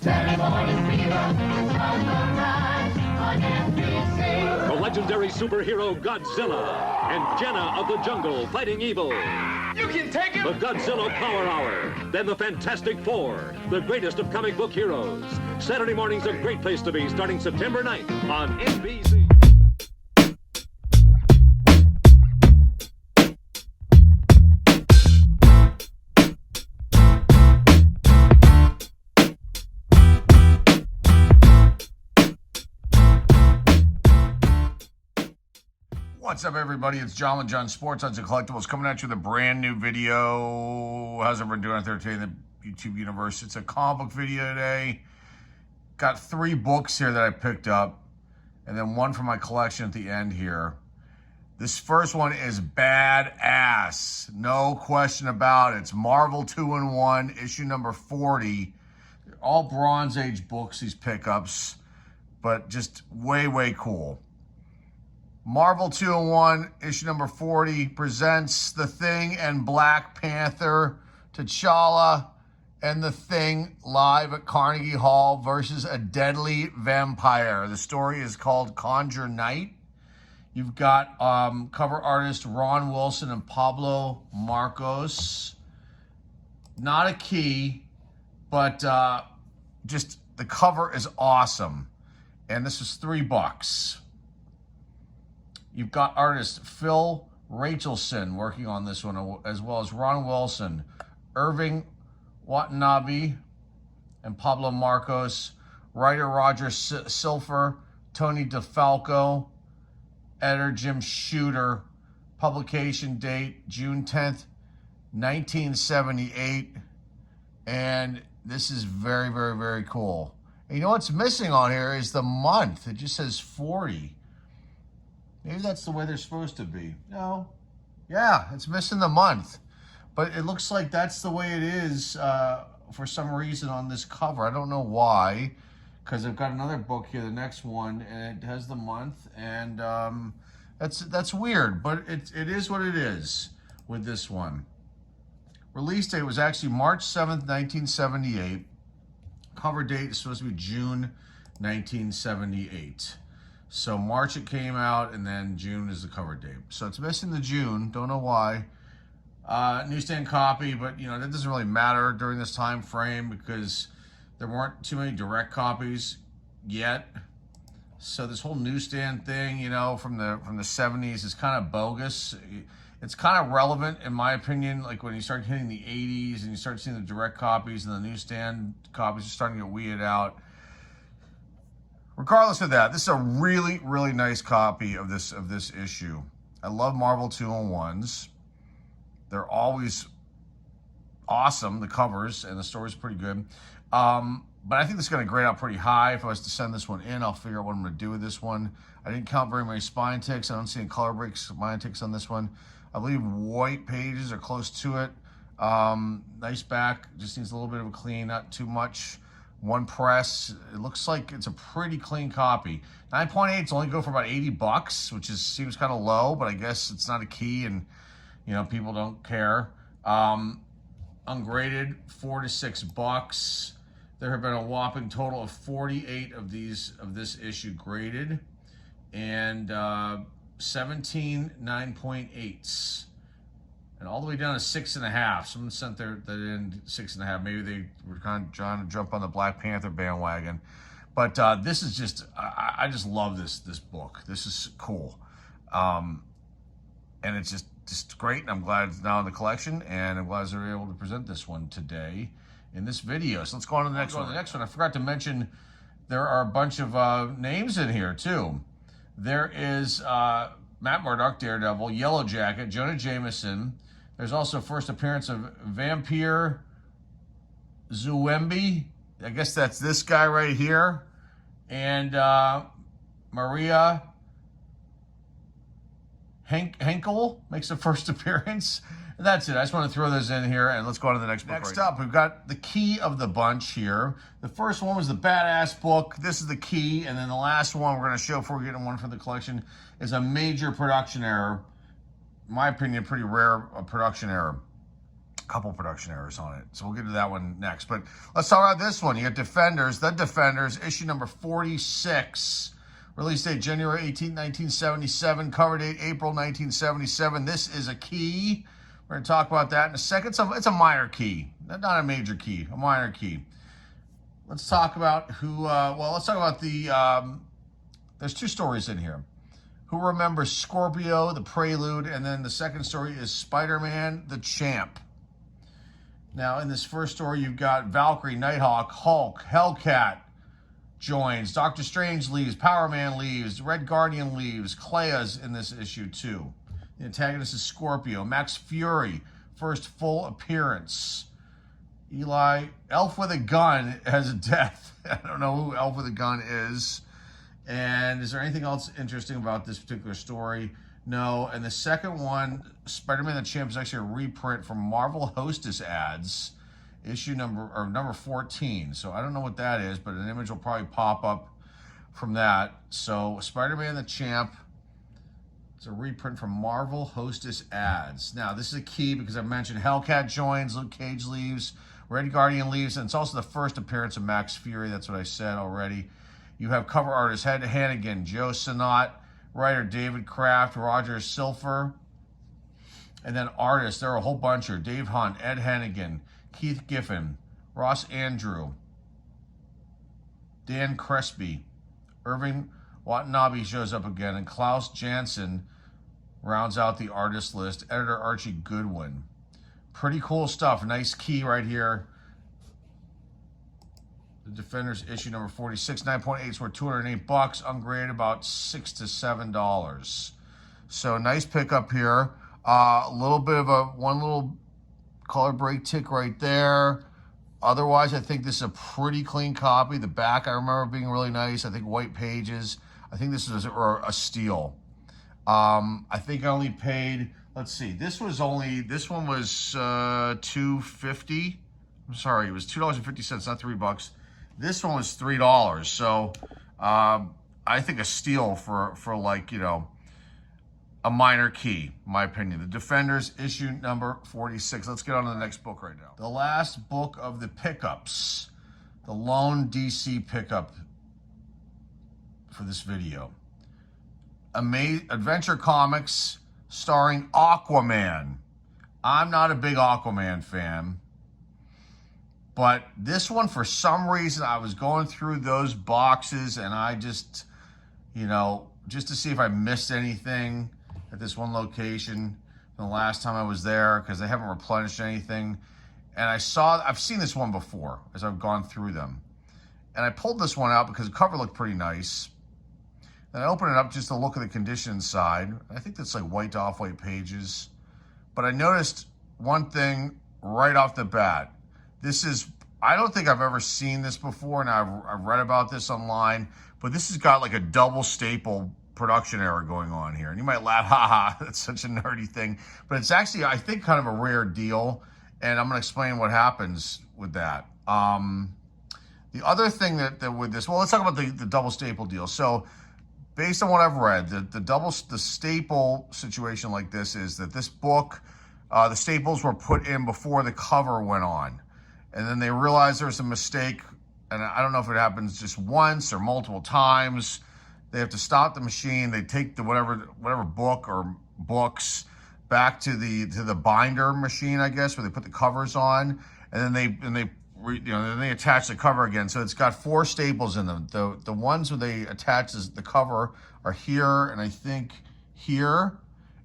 The legendary superhero Godzilla and Jenna of the Jungle fighting evil. You can take him! The Godzilla Power Hour. Then the Fantastic Four, the greatest of comic book heroes. Saturday morning's a great place to be, starting September 9th on NBC. What's up, everybody? It's John with John Sports Odds and Collectibles coming at you with a brand new video. How's everyone doing out there today in the YouTube universe? It's a comic book video today. Got 3 books here that I picked up, and then one from my collection at the end here. This first one is badass. No question about it. It's Marvel 2-in-1, issue number 40. They're all Bronze Age books, these pickups, but just way, way cool. Marvel 2-in-1, issue number 40, presents The Thing and Black Panther, T'Challa and The Thing live at Carnegie Hall versus a deadly vampire. The story is called Conjure Night. You've got cover artist Ron Wilson and Pablo Marcos. Not a key, but just the cover is awesome. And this was $3. You've got artist Phil Rachelson working on this one, as well as Ron Wilson, Irving Watanabe, and Pablo Marcos, writer Roger Silfer, Tony DeFalco, editor Jim Shooter, publication date June 10th, 1978, and this is very, very, very cool. And you know what's missing on here is the month. It just says 40. Maybe that's the way they're supposed to be. No. Yeah, it's missing the month. But it looks like that's the way it is for some reason on this cover. I don't know why, because I've got another book here, the next one, and it has the month. And that's weird, but it is what it is with this one. Release date was actually March 7th, 1978. Cover date is supposed to be June 1978. So March it came out, and then June is the cover date. So it's missing the June. Don't know why. Newsstand copy, but you know that doesn't really matter during this time frame because there weren't too many direct copies yet. So this whole newsstand thing, you know, from the 70s is kind of bogus. It's kind of relevant in my opinion, like when you start hitting the 80s and you start seeing the direct copies and the newsstand copies are starting to get weeded out. Regardless of that, this is a really, really nice copy of this issue. I love Marvel 2-in-1s. They're always awesome, the covers, and the story's pretty good. But I think this is going to grade out pretty high. If I was to send this one in, I'll figure out what I'm going to do with this one. I didn't count very many spine ticks. I don't see any color breaks, spine ticks on this one. I believe white pages are close to it. Nice back, just needs a little bit of a clean, not too much. One press. It looks like it's a pretty clean copy. 9.8's only go for about $80, which seems kind of low, but I guess it's not a key, and you know people don't care. Ungraded, $4 to $6. There have been a whopping total of 48 of this issue graded, and 17 9.8s. And all the way down to 6.5. Someone sent that in 6.5. Maybe they were kind of trying to jump on the Black Panther bandwagon. But this is just, I just love this book. This is cool. And it's just great. And I'm glad it's now in the collection. And I'm glad they were able to present this one today in this video. So let's go on to the next one. I forgot to mention there are a bunch of names in here too. There is Matt Murdock, Daredevil, Yellow Jacket, Jonah Jameson. There's also first appearance of Vampire Zuwembi. I guess that's this guy right here. And Maria Henkel makes a first appearance. And that's it. I just want to throw those in here, and let's go on to the next book. Next up, we've got the key of the bunch here. The first one was the badass book. This is the key. And then the last one we're going to show before we get in one for the collection is a major production error. In my opinion, pretty rare production error. A couple production errors on it. So we'll get to that one next. But let's talk about this one. You got Defenders, The Defenders, issue number 46. Release date January 18, 1977. Cover date April 1977. This is a key. We're going to talk about that in a second. It's a minor key, not a major key, a minor key. Let's talk about let's talk about there's two stories in here. Who remembers Scorpio, the Prelude, and then the second story is Spider-Man, the Champ. Now, in this first story, you've got Valkyrie, Nighthawk, Hulk, Hellcat joins, Doctor Strange leaves, Power Man leaves, Red Guardian leaves, Clea's in this issue too. The antagonist is Scorpio. Max Fury, first full appearance. Elf with a Gun has a death. I don't know who Elf with a Gun is. And is there anything else interesting about this particular story? No. And the second one, Spider-Man the Champ, is actually a reprint from Marvel Hostess ads, issue number 14. So I don't know what that is, but an image will probably pop up from that. So Spider-Man the Champ, it's a reprint from Marvel Hostess ads. Now, this is a key because I mentioned Hellcat joins, Luke Cage leaves, Red Guardian leaves, and it's also the first appearance of Max Fury. That's what I said already. You have cover artist Ed Hannigan, Joe Sinnott, writer David Kraft, Roger Silfer, and then artists, there are a whole bunch here. Dave Hunt, Ed Hannigan, Keith Giffen, Ross Andrew, Dan Crespi, Irving Watanabe shows up again, and Klaus Janson rounds out the artist list. Editor Archie Goodwin. Pretty cool stuff. Nice key right here. The Defenders issue number 46, 9.8 is worth $208. Ungraded about $6 to $7. So nice pickup here. A little bit of one little color break tick right there. Otherwise, I think this is a pretty clean copy. The back I remember being really nice. I think white pages. I think this is a steal. I think I only paid, let's see, this one was $2.50. I'm sorry, it was $2.50, not $3. This one was $3. So I think a steal for like, you know, a minor key, in my opinion. The Defenders, issue number 46. Let's get on to the next book right now. The last book of the pickups, the lone DC pickup for this video. Adventure Comics starring Aquaman. I'm not a big Aquaman fan, but this one, for some reason, I was going through those boxes and I just, you know, just to see if I missed anything at this one location from the last time I was there, because they haven't replenished anything. And I've seen this one before as I've gone through them. And I pulled this one out because the cover looked pretty nice. Then I opened it up just to look at the condition inside. I think that's like white to off-white pages. But I noticed one thing right off the bat. I don't think I've ever seen this before, and I've read about this online, but this has got like a double staple production error going on here. And you might laugh, haha, that's such a nerdy thing. But it's actually, I think, kind of a rare deal, and I'm going to explain what happens with that. The other thing that with this, well, let's talk about the double staple deal. So based on what I've read, the staple situation like this is that this book, the staples were put in before the cover went on. And then they realized there was a mistake, and I don't know if it happens just once or multiple times. They have to stop the machine. They take the whatever book or books back to the binder machine, I guess, where they put the covers on, and then they attach the cover again. So it's got 4 staples in them. The ones where they attach the cover are here, and I think here,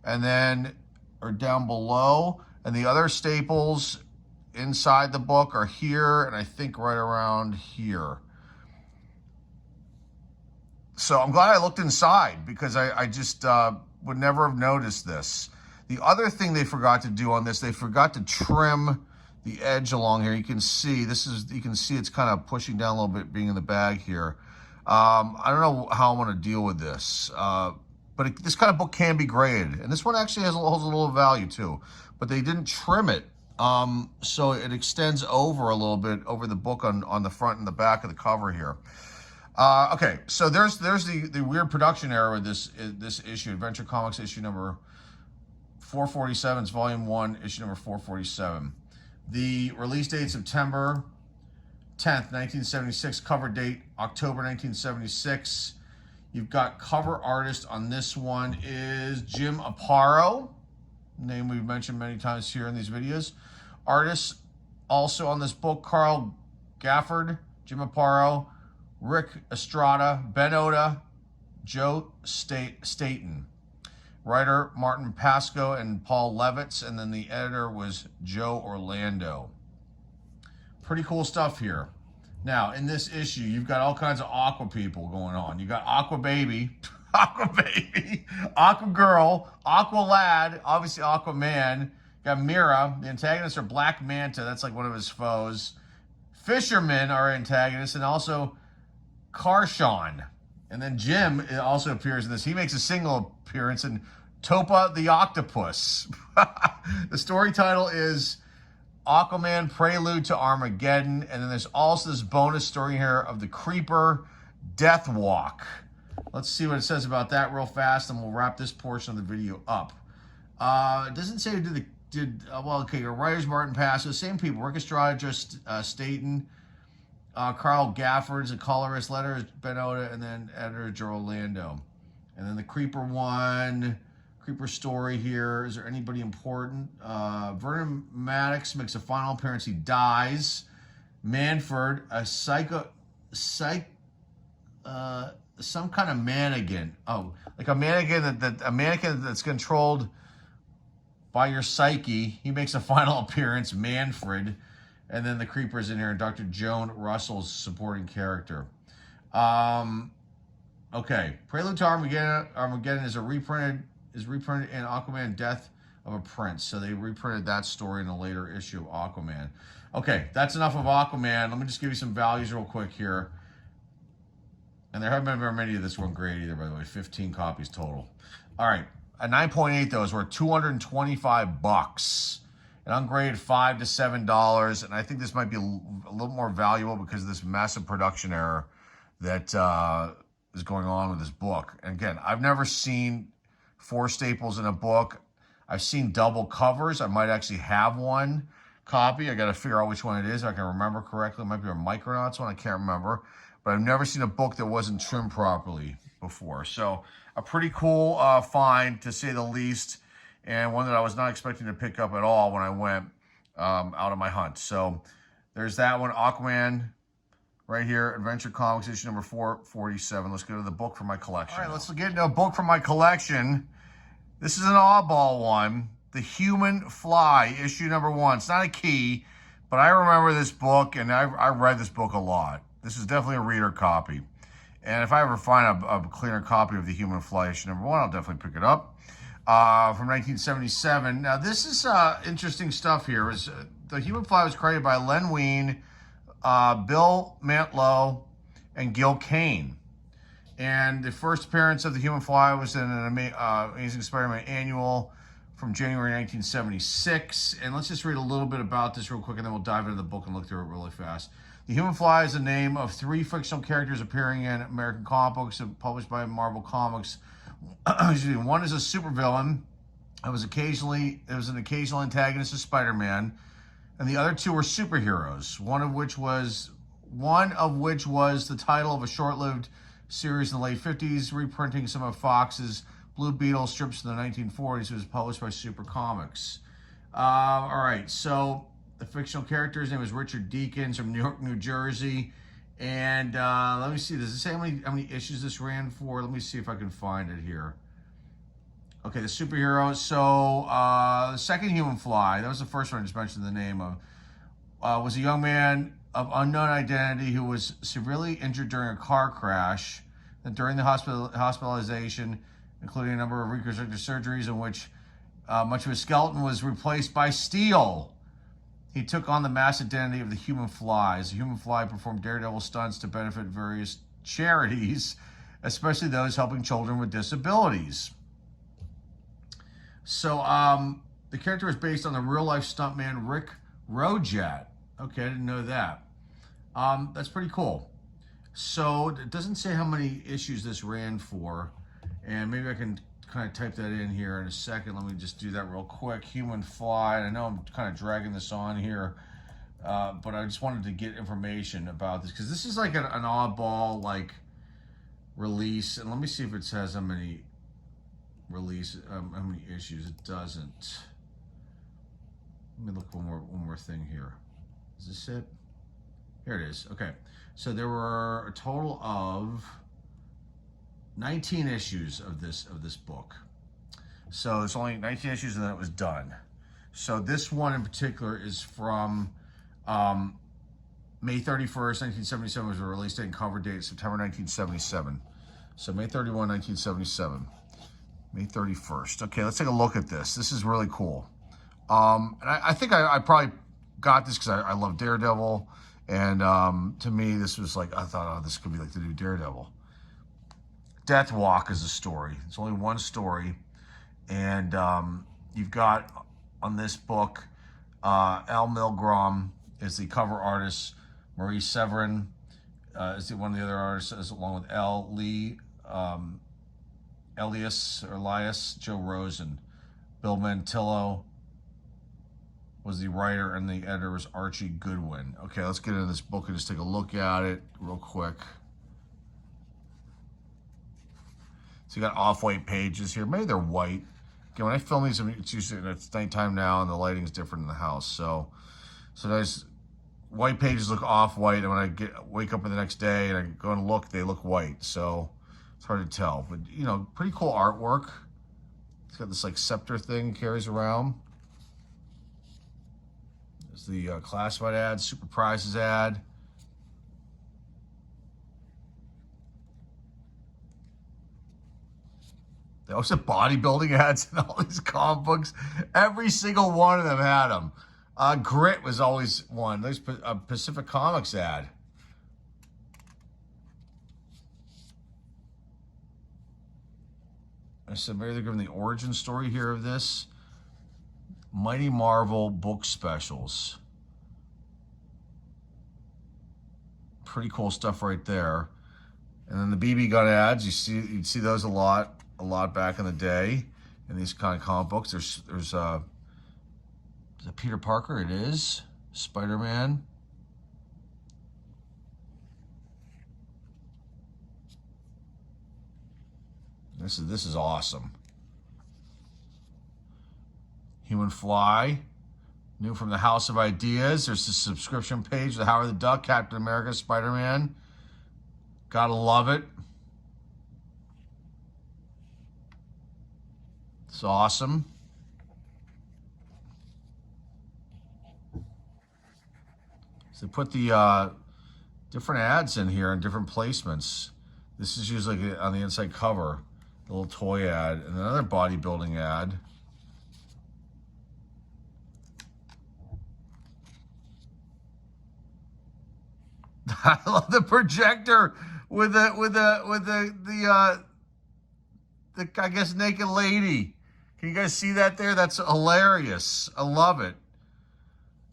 and then are down below, and the other staples inside the book are here, and I think right around here. So I'm glad I looked inside, because I just would never have noticed this. The other thing they forgot to do on this, they forgot to trim the edge along here. You can see it's kind of pushing down a little bit, being in the bag here. I don't know how I'm going to deal with this, but this kind of book can be graded, and this one actually holds a little value too. But they didn't trim it, so it extends over a little bit over the book on the front and the back of the cover here. Okay, so there's the weird production error with this issue, Adventure Comics issue number 447. It's volume 1, issue number 447. The release date, September 10th, 1976. Cover date, October 1976. You've got cover artist on this one is Jim Aparo, name we've mentioned many times here in these videos. Artists also on this book, Carl Gafford, Jim Aparo, Rick Estrada, Ben Oda, Joe Staten. Writer Martin Pasco and Paul Levitz, and then the editor was Joe Orlando. Pretty cool stuff here. Now, in this issue, you've got all kinds of Aqua people going on. You got Aqua Baby, Aqua Baby, Aqua Girl, Aqua Lad, obviously Aqua Man. You got Mira. The antagonists are Black Manta. That's like one of his foes. Fishermen are antagonists, and also Karshawn. And then Jim also appears in this. He makes a single appearance in Topa the Octopus. The story title is Aquaman Prelude to Armageddon. And then there's also this bonus story here of the Creeper Death Walk. Let's see what it says about that real fast, and we'll wrap this portion of the video up. It doesn't say who well, okay, your writers, Martin Pasco, same people. Rick Estrada, just Staten. Carl Gafford's a colorist, letter is Ben Oda, and then editor Joe Orlando. And then the Creeper one, Creeper story here. Is there anybody important? Vernon Maddox makes a final appearance. He dies. Manford, some kind of mannequin. Oh, like a mannequin that's controlled by your psyche. He makes a final appearance. Manfred. And then the Creeper's in here, and Dr. Joan Russell's supporting character. Okay, Prelude to Armageddon is reprinted in Aquaman Death of a Prince. So they reprinted that story in a later issue of Aquaman. Okay, that's enough of Aquaman. Let me just give you some values real quick here. And there haven't been very many of this one grade either, by the way. 15 copies total. All right, a 9.8 though is worth $225. And ungraded $5 to $7, and I think this might be a little more valuable because of this massive production error that is going on with this book. And again, I've never seen 4 staples in a book. I've seen double covers. I might actually have one copy. I got to figure out which one it is. I can remember correctly. It might be a Micronauts one. I can't remember. But I've never seen a book that wasn't trimmed properly before. So a pretty cool find, to say the least. And one that I was not expecting to pick up at all when I went out on my hunt. So there's that one, Aquaman, right here, Adventure Comics, issue number 447. Let's go to the book from my collection. All right, let's get into a book from my collection. This is an oddball one, The Human Fly, issue number 1. It's not a key, but I remember this book, and I read this book a lot. This is definitely a reader copy. And if I ever find a cleaner copy of The Human Fly, issue number 1, I'll definitely pick it up. From 1977. Now, this is interesting stuff here. The Human Fly was created by Len Wein, Bill Mantlo, and Gil Kane. And the first appearance of the Human Fly was in an Amazing Spider-Man annual from January 1976. And let's just read a little bit about this real quick, and then we'll dive into the book and look through it really fast. The Human Fly is the name of 3 fictional characters appearing in American comic books published by Marvel Comics. One is a supervillain. It was an occasional antagonist of Spider-Man, and the other 2 were superheroes. One of which was the title of a short-lived series in the late 50s, reprinting some of Fox's Blue Beetle strips from the 1940s. It was published by Super Comics. All right, so the fictional character's name is Richard Deakins from Newark, New Jersey. And let me see, does it say how many issues this ran for? Let me see if I can find it here. Okay, the superhero. So the second Human Fly, that was the first one I just mentioned the name of, was a young man of unknown identity who was severely injured during a car crash. And during the hospitalization, including a number of reconstructive surgeries in which much of his skeleton was replaced by steel, he took on the mass identity of the Human Fly. As the Human Fly performed daredevil stunts to benefit various charities, especially those helping children with disabilities. So the character is based on the real-life stuntman Rick Rojat. Okay, I didn't know that. That's pretty cool. So it doesn't say how many issues this ran for, and maybe I can kind of type that in here in a second. Let me just do that real quick. Human fly. And I know I'm kind of dragging this on here, but I just wanted to get information about this because this is like an oddball like release. And let me see if it says how many how many issues. It doesn't. Let me look one more thing here. Is this it? Here it is. Okay. So there were a total of 19 issues of this book. So it's only 19 issues and then it was done. So this one in particular is from May 31st, 1977 was the release date and cover date, September 1977. So May 31, 1977. May 31st. Okay, let's take a look at this. This is really cool. And I think I probably got this because I love Daredevil. And to me, this was like, I thought, oh, this could be like the new Daredevil. Death Walk is a story. It's only one story. And you've got on this book, Al Milgrom is the cover artist. Marie Severin is one of the other artists, along with L. Lee, Elias, Joe Rosen. Bill Mantillo was the writer, and the editor was Archie Goodwin. Okay, let's get into this book and just take a look at it real quick. So you got off-white pages here. Maybe they're white. Okay, when I film these, it's usually it's nighttime now, and the lighting's different in the house. So those white pages look off-white, and when I wake up the next day and I go and look, they look white. So it's hard to tell, but you know, pretty cool artwork. It's got this like scepter thing carries around. There's the classified ad, super prizes ad. They also have bodybuilding ads in all these comic books. Every single one of them had them. Grit was always one. There's a Pacific Comics ad. I said maybe they're giving the origin story here of this. Mighty Marvel book specials. Pretty cool stuff right there. And then the BB gun ads, you'd see those a lot back in the day in these kind of comic books. There's is it Peter Parker? It is. Spider-Man. This is awesome. Human Fly. New from the House of Ideas. There's the subscription page. The Howard the Duck, Captain America, Spider-Man. Gotta love it. It's awesome. So they put the different ads in here and different placements. This is usually on the inside cover, the little toy ad, and another bodybuilding ad. I love the projector with the I guess naked lady. Can you guys see that there? That's hilarious. I love it.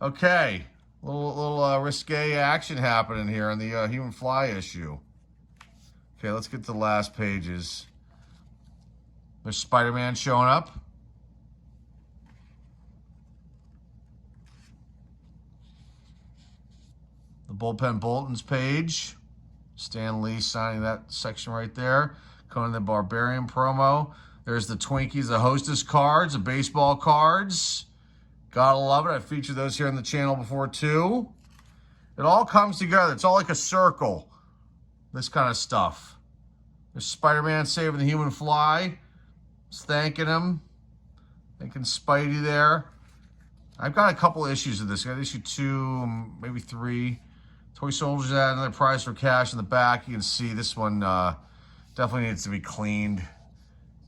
Okay, little risque action happening here on the Human Fly issue. Okay, let's get to the last pages. There's Spider-Man showing up. The Bullpen Bulletins page. Stan Lee signing that section right there. Conan the Barbarian promo. There's the Twinkies, the Hostess cards, the baseball cards. Gotta love it. I've featured those here on the channel before too. It all comes together. It's all like a circle. This kind of stuff. There's Spider-Man saving the Human Fly. Just thanking him. Thanking Spidey there. I've got a couple issues of this. I got issue 2, maybe 3. Toy Soldiers ad, another prize for cash in the back. You can see this one definitely needs to be cleaned.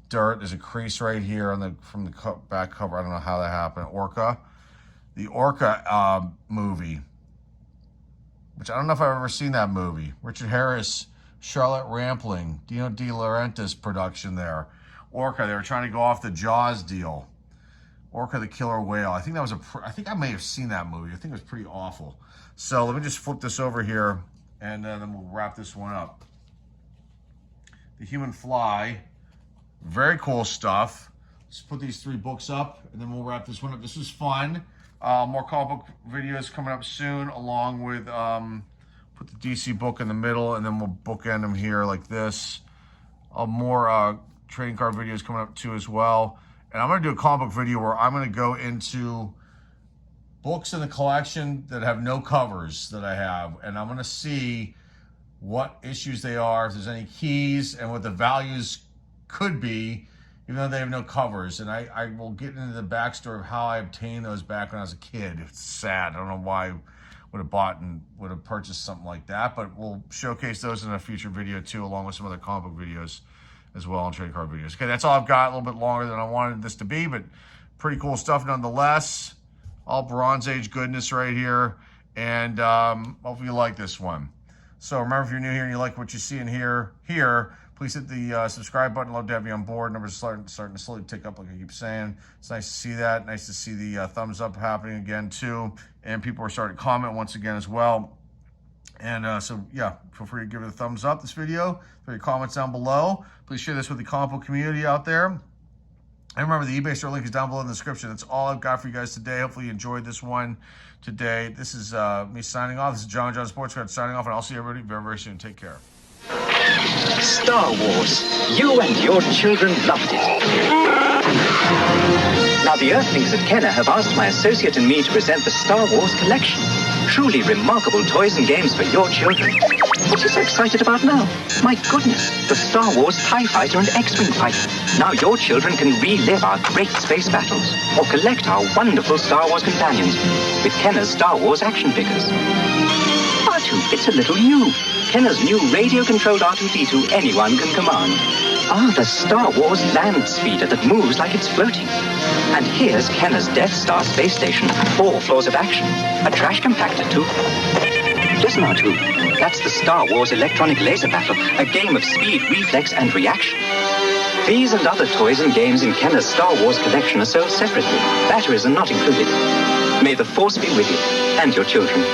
Dirt. There's a crease right here on from the back cover. I don't know how that happened. Orca. The Orca movie, which I don't know if I've ever seen that movie. Richard Harris, Charlotte Rampling, Dino De Laurentiis production there. Orca. They were trying to go off the Jaws deal. Orca the Killer Whale. I think that was I think I may have seen that movie. I think it was pretty awful. So let me just flip this over here, and then we'll wrap this one up. The Human Fly. Very cool stuff. Let's put these 3 books up, and then we'll wrap this one up. This was fun. More comic book videos coming up soon, along with put the DC book in the middle, and then we'll bookend them here like this. More trading card videos coming up too as well. And I'm going to do a comic book video where I'm going to go into books in the collection that have no covers that I have, and I'm going to see what issues they are, if there's any keys, and what the values could be, even though they have no covers. And I will get into the backstory of how I obtained those back when I was a kid. It's sad. I don't know why I would have bought and would have purchased something like that, but we'll showcase those in a future video too, along with some other comic book videos as well, and trading card videos. Okay, that's all I've got. A little bit longer than I wanted this to be, but pretty cool stuff nonetheless. All Bronze Age goodness right here, and hopefully you like this one. So remember, if you're new here and you like what you see and hear here, please hit the subscribe button. Love to have you on board. Numbers starting to slowly tick up, like I keep saying. It's nice to see that. Nice to see the thumbs up happening again too, and people are starting to comment once again as well. And so yeah, feel free to give it a thumbs up, this video. Throw your comments down below. Please share this with the comic book community out there. And remember, the eBay store link is down below in the description. That's all I've got for you guys today. Hopefully you enjoyed this one today. This is me signing off. This is John Sports Card signing off, and I'll see everybody very, very soon. Take care. Star Wars. You and your children loved it. Now, the Earthlings at Kenner have asked my associate and me to present the Star Wars collection. Truly remarkable toys and games for your children. What are you so excited about now? My goodness, the Star Wars TIE Fighter and X-Wing Fighter. Now your children can relive our great space battles or collect our wonderful Star Wars companions with Kenner's Star Wars action figures. R2, it's a little you. Kenner's new radio-controlled R2-D2 anyone can command. Ah, the Star Wars land speeder that moves like it's floating. And here's Kenner's Death Star space station, 4 floors of action. A trash compactor, too. Listen, R2, that's the Star Wars electronic laser battle, a game of speed, reflex, and reaction. These and other toys and games in Kenner's Star Wars collection are sold separately. Batteries are not included. May the Force be with you and your children.